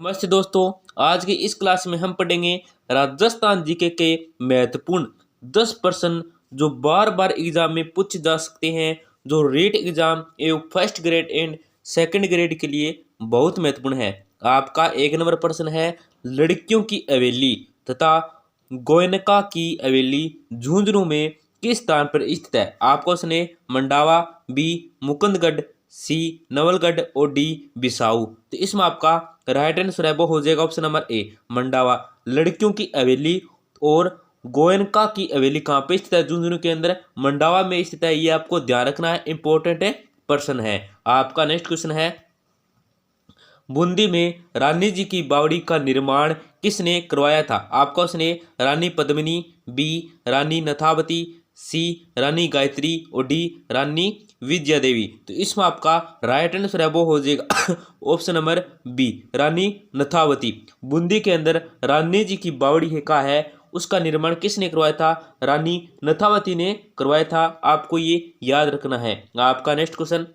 नमस्ते दोस्तों। आज की इस क्लास में हम पढ़ेंगे राजस्थान जीके के महत्वपूर्ण 10 प्रश्न जो बार बार एग्जाम में पूछे जा सकते हैं, जो रेट एग्जाम एवं first grade and second grade के लिए बहुत महत्वपूर्ण है। आपका 1 नंबर प्रश्न है, लड़कियों की हवेली तथा गोयनका की हवेली झुंझुनू में किस स्थान पर स्थित है? आपको उसने मंडावा, बी मुकुंदगढ़, सी नवलगढ़ और डी बिसाऊ। तो इसमें आपका राइट आंसर है वो हो जाएगा ऑप्शन नंबर ए मंडावा। लड़कियों की हवेली और गोयनका की हवेली कहाँ पे स्थित है? झुंझुनू के अंदर मंडावा में स्थित है। ये आपको ध्यान रखना है, इंपॉर्टेंट है, प्रश्न है। आपका नेक्स्ट क्वेश्चन है, बूंदी में रानी जी की बावड़ी का निर्माण किसने करवाया था? आपका उसने रानी पद्मिनी, बी रानी नथावती, सी रानी गायत्री और डी रानी विजया देवी। तो इसमें आपका राइट आंसर है वो हो जाएगा ऑप्शन नंबर बी रानी नथावती। बूंदी के अंदर रानी जी की बावड़ी है का है, उसका निर्माण किसने करवाया था? रानी नथावती ने करवाया था। आपको ये याद रखना है। आपका नेक्स्ट क्वेश्चन,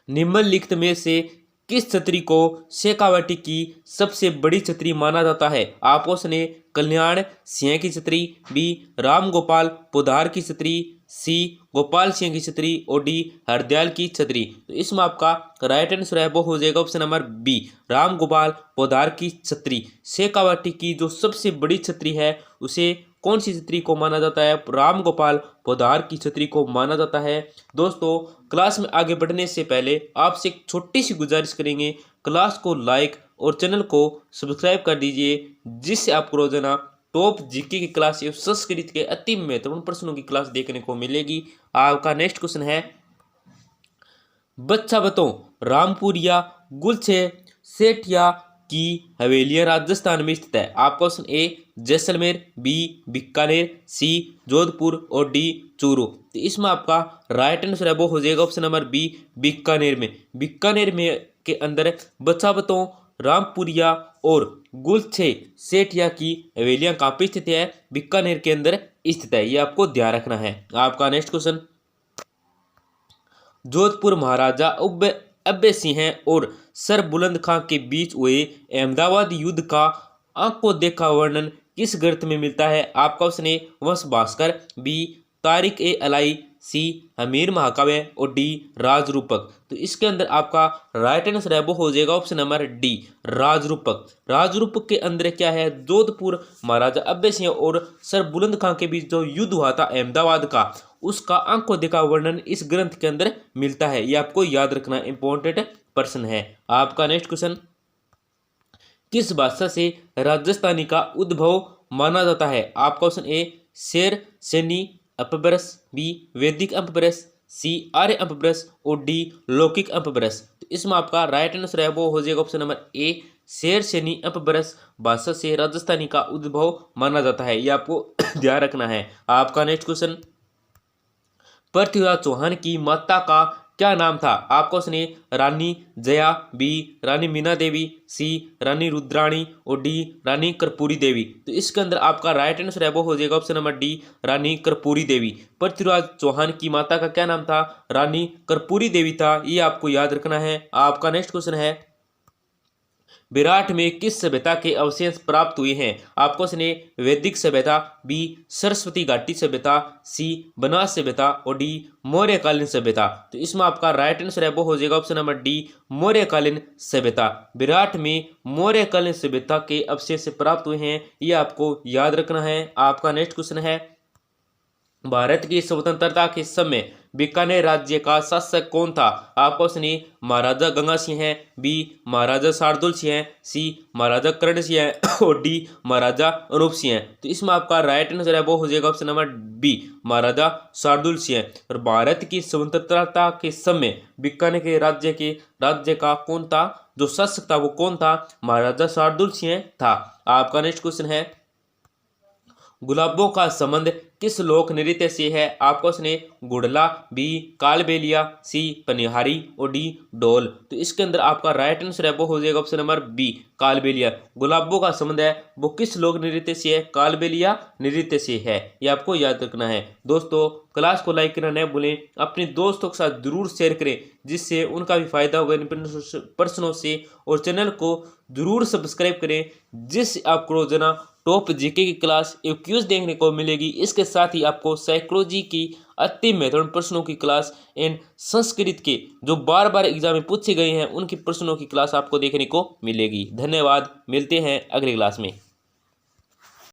निम्नलिखित में से किस छतरी को शेखावाटी की सबसे बड़ी छतरी माना जाता है? आपको उसने कल्याण सिंह की छतरी, बी राम गोपाल पोदार की छतरी, सी गोपाल सिंह की छतरी और डी हरदयाल की छतरी। तो इसमें आपका राइट आंसर है वो हो जाएगा option number B Ram Gopal Poddar की छतरी। शेखावाटी की जो सबसे बड़ी छतरी है उसे कौन सी छतरी को माना जाता है? राम गोपाल पोदार की छतरी को माना जाता है। दोस्तों, क्लास में आगे बढ़ने से पहले आपसे एक छोटी सी गुजारिश करेंगे, क्लास को लाइक और चैनल को सब्सक्राइब कर दीजिए, जिससे आपको रोजाना टॉप जीके की क्लास एवं संस्कृत के अति महत्वपूर्ण प्रश्नों की क्लास देखने को मिलेगी। आपका नेक्स्ट क्वेश्चन है, बच्चा बतो रामपुरिया गुलछे सेठिया की हवेलियां राजस्थान में स्थित है। आपका option A Jaisalmer, B Bikaner, C Jodhpur और डी चूरू। तो इसमें आपका राइट आंसर है वो हो जाएगा ऑप्शन नंबर बी बीकानेर में। बीकानेर में के अंदर बचावतों रामपुरिया और गुलछे सेठिया की हवेलियां कहाँ पे स्थित है? बीकानेर के अंदर स्थित है। ये आपको ध्यान रखना है। आपका नेक्स्ट क्वेश्चन, जोधपुर महाराजा अब्बे सिंह और सर बुलंद खां के बीच हुए अहमदाबाद युद्ध का आंखों देखा वर्णन किस ग्रंथ में मिलता है? आपका उसने वंश भास्कर, बी तारिक ए अलाई, सी हमीर महाकाव्य और डी राजरूपक। तो इसके अंदर आपका राइट आंसर है वो हो जाएगा option number D Rajrupak. Rajrupak के अंदर क्या है? जोधपुर महाराजा अब्बे सिंह और सर बुलंद खां के बीच जो युद्ध हुआ था अहमदाबाद का, उसका आंखों देखा वर्णन इस ग्रंथ के अंदर मिलता है। ये आपको याद रखना इंपॉर्टेंट प्रश्न है। आपका नेक्स्ट क्वेश्चन, किस भाषा से राजस्थानी का उद्भव माना जाता है? आपका ऑप्शन ए शेर सैनी अपभ्रंश, बी वैदिक अपभ्रंश, सी आर्य अपभ्रंश और डी लौकिक अपभ्रंश। तो इसमें आपका राइट आंसर है वो हो जाएगा ऑप्शन नंबर ए शेर सैनी अपभ्रंश भाषा से राजस्थानी का उद्भव माना जाता है। ये आपको ध्यान रखना है। आपका नेक्स्ट क्वेश्चन, पृथ्वीराज चौहान की माता का क्या नाम था? आपको उसने रानी जया, बी रानी मीना देवी, सी रानी रुद्राणी और डी रानी कर्पूरी देवी। तो इसके अंदर आपका राइट आंसर है वो हो जाएगा ऑप्शन नंबर डी रानी कर्पूरी देवी। पृथ्वीराज चौहान की माता का क्या नाम था? रानी कर्पूरी देवी था। ये आपको याद रखना है। आपका नेक्स्ट क्वेश्चन है, विराट में किस सभ्यता के अवशेष प्राप्त हुए हैं? आपको उसने वैदिक सभ्यता, बी सरस्वती घाटी सभ्यता, सी बनास सभ्यता और डी मौर्यकालीन सभ्यता। तो इसमें आपका राइट आंसर है वो हो जाएगा ऑप्शन नंबर डी मौर्यकालीन सभ्यता। विराट में मौर्यकालीन सभ्यता के अवशेष प्राप्त हुए हैं। ये आपको याद रखना है। आपका नेक्स्ट क्वेश्चन है, भारत की स्वतंत्रता के समय बीकानेर राज्य का शासक कौन था? आपका ऑप्शन ए महाराजा गंगा सिंह है, बी महाराजा शार्दुल सिंह है, सी महाराजा कर्ण सिंह है और डी महाराजा अनूप सिंह है। तो इसमें आपका राइट आंसर है वो हो जाएगा ऑप्शन नंबर बी महाराजा शार्दुल सिंह है। और भारत की स्वतंत्रता के समय बीकानेर के राज्य का कौन था? जो शासक था वो कौन था? महाराजा शार्दुल सिंह था। आपका नेक्स्ट क्वेश्चन है, गुलाबों का संबंध किस लोक नृत्य से है? आपका option A Gudla, B Kalbelia, C Panihari और डी ढोल। तो इसके अंदर आपका राइट आंसर है वो हो जाएगा ऑप्शन नंबर बी कालबेलिया। गुलाबों का संबंध है वो किस लोक नृत्य से है? कालबेलिया नृत्य से है, ये आपको याद रखना है। दोस्तों क्लास को लाइक करना न भूलें, अपने दोस्तों के साथ जरूर शेयर करें जिससे उनका भी फायदा होगा इन प्रश्नों से, और चैनल को जरूर सब्सक्राइब करें जिससे आपको रोजाना टॉप जीके की क्लास एक क्यूज देखने को मिलेगी। इसके साथ ही आपको साइकोलॉजी की अति महत्वपूर्ण प्रश्नों की क्लास एंड संस्कृत के जो बार बार एग्जाम में पूछे गए हैं उनकी प्रश्नों की क्लास आपको देखने को मिलेगी। धन्यवाद, मिलते हैं अगली क्लास में।